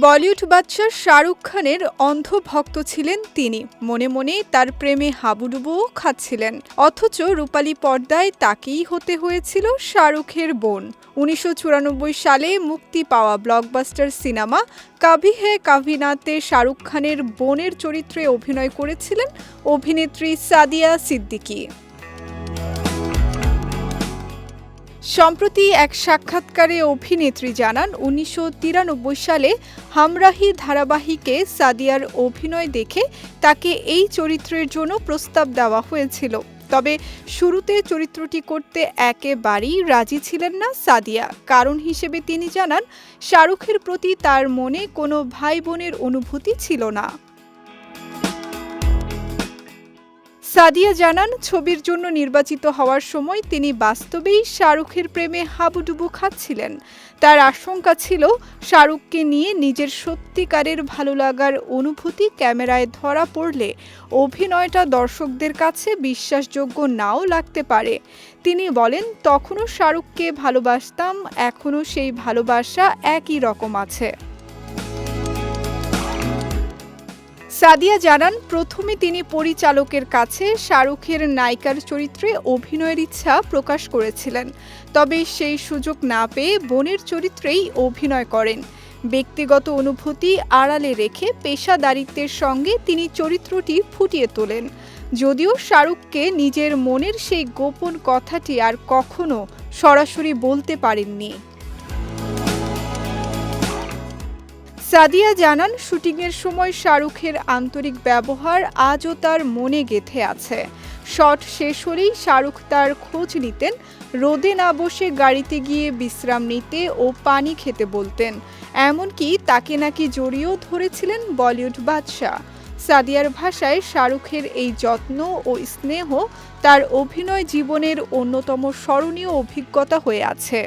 বলিউড বাদশা শাহরুখ খানের অন্ধ ভক্ত ছিলেন তিনি। মনে মনে তার প্রেমে হাবুডুবুও খাচ্ছিলেন, অথচ রূপালী পর্দায় তাকেই হতে হয়েছিল শাহরুখের বোন। ১৯৯৪ সালে মুক্তি পাওয়া ব্লকবাস্টার সিনেমা কাভি হ্যায় কাভি নাতে শাহরুখ খানের বোনের চরিত্রে অভিনয় করেছিলেন অভিনেত্রী সাদিয়া সিদ্দিকী। সম্প্রতি এক সাক্ষাৎকারে অভিনেত্রী জানান, ১৯৯৩ সালে হামরাহি ধারাবাহিকে সাদিয়ার অভিনয় দেখে তাকে এই চরিত্রের জন্য প্রস্তাব দেওয়া হয়েছিল। তবে শুরুতে চরিত্রটি করতে একেবারেই রাজি ছিলেন না সাদিয়া। কারণ হিসেবে তিনি জানান, শাহরুখের প্রতি তার মনে কোনো ভাই বোনের অনুভূতি ছিল না। সাদিয়া জানান, ছবির জন্য নির্বাচিত হওয়ার সময় তিনি বাস্তবেই শাহরুখের প্রেমে হাবুডুবু খাচ্ছিলেন। তার আশঙ্কা ছিল, শাহরুখকে নিয়ে নিজের সত্যিকারের ভালো লাগার অনুভূতি ক্যামেরায় ধরা পড়লে অভিনয়টা দর্শকদের কাছে বিশ্বাসযোগ্য নাও লাগতে পারে। তিনি বলেন, তখনও শাহরুখকে ভালোবাসতাম, এখনও সেই ভালোবাসা একই রকম আছে। সাদিয়া জানান, প্রথমে তিনি পরিচালকের কাছে শাহরুখের নায়িকার চরিত্রে অভিনয়ের ইচ্ছা প্রকাশ করেছিলেন। তবে সেই সুযোগ না পেয়ে বোনের চরিত্রেই অভিনয় করেন। ব্যক্তিগত অনুভূতি আড়ালে রেখে পেশাদারিত্বের সঙ্গে তিনি চরিত্রটি ফুটিয়ে তোলেন। যদিও শাহরুখকে নিজের মনের সেই গোপন কথাটি আর কখনো সরাসরি বলতে পারেননি। সাদিয়া জানান, শুটিংয়ের সময় শাহরুখের আন্তরিক ব্যবহার আজও তার মনে গেঁথে আছে। শট শেষ হলেই শাহরুখ তার খোঁজ নিতেন, রোদে না বসে গাড়িতে গিয়ে বিশ্রাম নিতে ও পানি খেতে বলতেন। এমনকি তাকে নাকি জড়িয়েও ধরেছিলেন বলিউড বাদশা। সাদিয়ার ভাষায়, শাহরুখের এই যত্ন ও স্নেহ তার অভিনয় জীবনের অন্যতম স্মরণীয় অভিজ্ঞতা হয়ে আছে।